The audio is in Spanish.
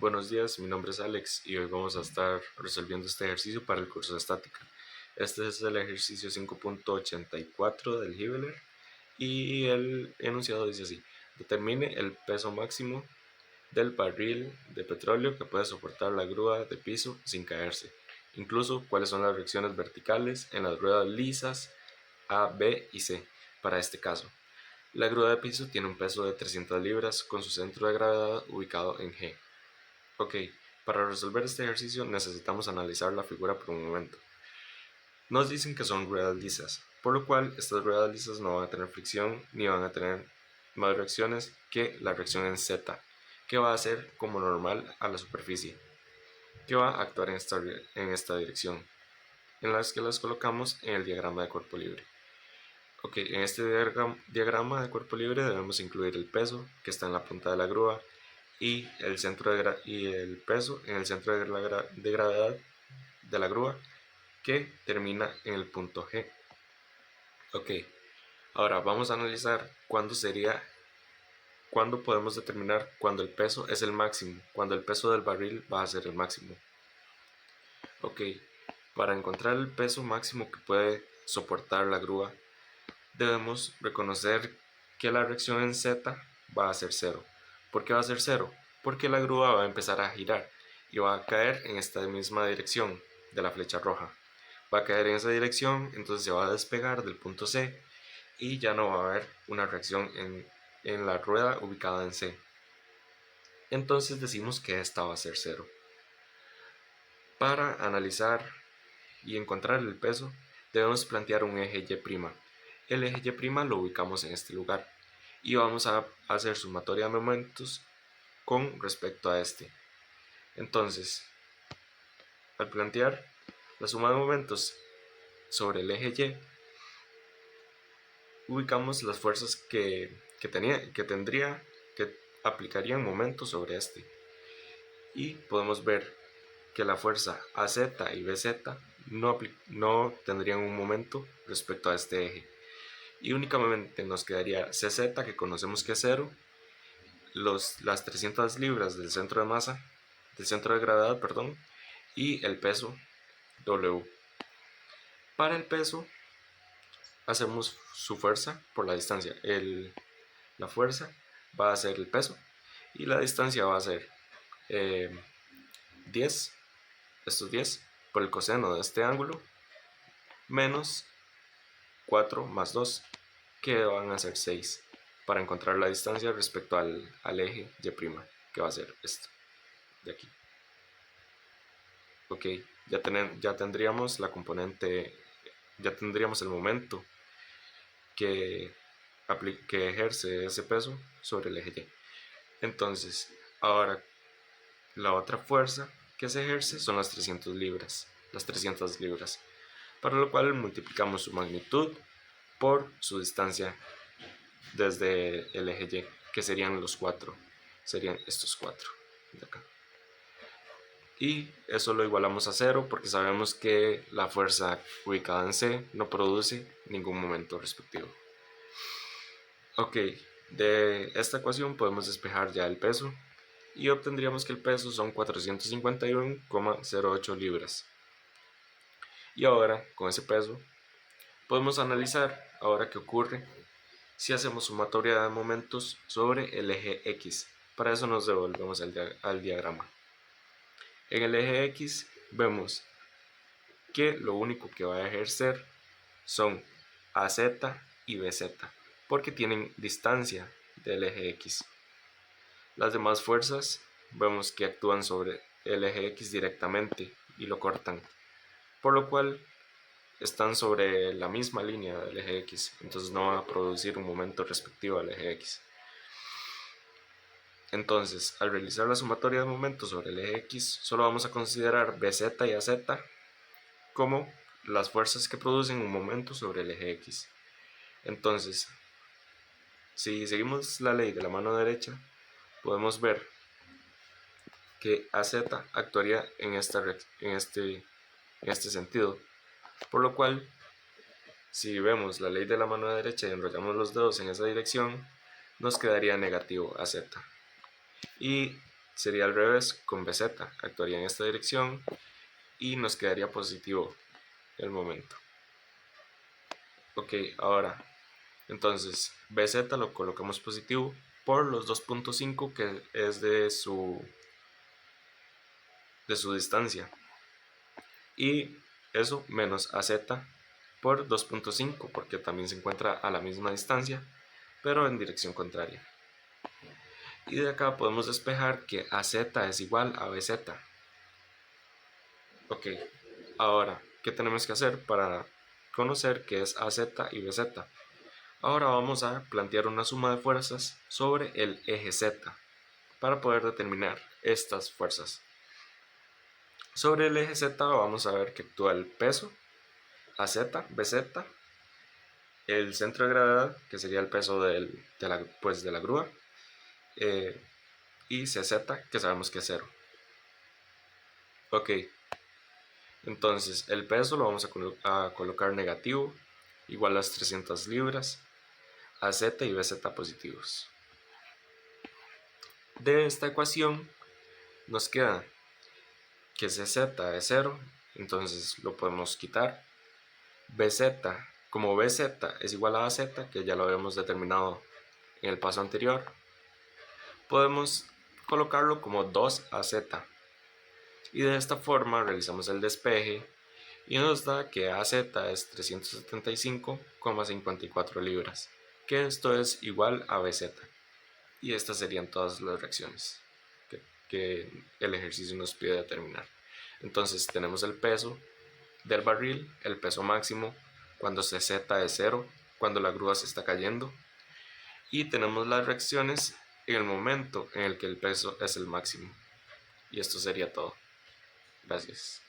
Buenos días, mi nombre es Alex y hoy vamos a estar resolviendo este ejercicio para el curso de estática. Este es el ejercicio 5.84 del Hibbeler y el enunciado dice así: determine el peso máximo del barril de petróleo que puede soportar la grúa de piso sin caerse. Incluso cuáles son las reacciones verticales en las ruedas lisas A, B y C para este caso. La grúa de piso tiene un peso de 300 libras con su centro de gravedad ubicado en G. Ok, para resolver este ejercicio necesitamos analizar la figura por un momento. Nos dicen que son ruedas lisas, por lo cual estas ruedas lisas no van a tener fricción ni van a tener más reacciones que la reacción en Z, que va a ser como normal a la superficie, que va a actuar en esta dirección, en las que las colocamos en el diagrama de cuerpo libre. Ok, en este diagrama de cuerpo libre debemos incluir el peso que está en la punta de la grúa y el peso en el centro de gravedad de la grúa que termina en el punto G. Ok, ahora vamos a analizar cuándo podemos determinar cuando el peso es el máximo, cuando el peso del barril va a ser el máximo. Ok, para encontrar el peso máximo que puede soportar la grúa, debemos reconocer que la reacción en Z va a ser 0. ¿Por qué va a ser 0? Porque la grúa va a empezar a girar y va a caer en esta misma dirección de la flecha roja. Va a caer en esa dirección, entonces se va a despegar del punto C y ya no va a haber una reacción en la rueda ubicada en C. Entonces decimos que esta va a ser 0. Para analizar y encontrar el peso, debemos plantear un eje Y'. El eje Y' lo ubicamos en este lugar y vamos a hacer sumatoria de momentos con respecto a este. Entonces, al plantear la suma de momentos sobre el eje Y, ubicamos las fuerzas que aplicarían momentos sobre este. Y podemos ver que la fuerza AZ y BZ no tendrían un momento respecto a este eje. Y únicamente nos quedaría CZ, que conocemos que es 0, las 300 libras del centro de masa, del centro de gravedad, perdón, y el peso W. Para el peso, hacemos su fuerza por la distancia. La fuerza va a ser el peso y la distancia va a ser 10, estos 10 por el coseno de este ángulo, menos 4 más 2, que van a ser 6, para encontrar la distancia respecto al eje Y', que va a ser esto de aquí. Ok, ya tendríamos la componente, ya tendríamos el momento que ejerce ese peso sobre el eje Y. Entonces, ahora la otra fuerza que se ejerce son las 300 libras, para lo cual multiplicamos su magnitud por su distancia desde el eje Y, que serían serían estos 4 de acá. Y eso lo igualamos a 0 porque sabemos que la fuerza ubicada en C no produce ningún momento respectivo. Ok, de esta ecuación podemos despejar ya el peso y obtendríamos que el peso son 451,08 libras. Y ahora, con ese peso, podemos analizar ahora qué ocurre si hacemos sumatoria de momentos sobre el eje X. Para eso nos devolvemos al diagrama. En el eje X vemos que lo único que va a ejercer son AZ y BZ, porque tienen distancia del eje X. Las demás fuerzas vemos que actúan sobre el eje X directamente y lo cortan, por lo cual están sobre la misma línea del eje X, entonces no van a producir un momento respectivo al eje X. Entonces, al realizar la sumatoria de momentos sobre el eje X, solo vamos a considerar BZ y AZ como las fuerzas que producen un momento sobre el eje X. Entonces, si seguimos la ley de la mano derecha, podemos ver que AZ actuaría en este sentido, por lo cual, si vemos la ley de la mano derecha y enrollamos los dedos en esa dirección, nos quedaría negativo AZ. Y sería al revés con BZ, actuaría en esta dirección y nos quedaría positivo el momento. Ok, ahora, entonces BZ lo colocamos positivo por los 2.5 que es de su distancia, y eso menos AZ por 2.5 porque también se encuentra a la misma distancia pero en dirección contraria. Y de acá podemos despejar que AZ es igual a BZ. Ok, ahora, ¿qué tenemos que hacer para conocer qué es AZ y BZ? Ahora vamos a plantear una suma de fuerzas sobre el eje Z para poder determinar estas fuerzas. Sobre el eje Z vamos a ver que actúa el peso AZ, BZ, el centro de gravedad, que sería el peso de la grúa, y CZ, que sabemos que es 0. Ok, entonces el peso lo vamos a colocar negativo, igual a las 300 libras, AZ y BZ positivos. De esta ecuación nos queda que CZ es 0, entonces lo podemos quitar. BZ, como BZ es igual a AZ, que ya lo habíamos determinado en el paso anterior, podemos colocarlo como 2AZ. Y de esta forma realizamos el despeje y nos da que AZ es 375,54 libras, que esto es igual a BZ. Y estas serían todas las reacciones que el ejercicio nos pide determinar. Entonces tenemos el peso del barril, el peso máximo, cuando CZ es 0, cuando la grúa se está cayendo, y tenemos las reacciones en el momento en el que el peso es el máximo. Y esto sería todo. Gracias.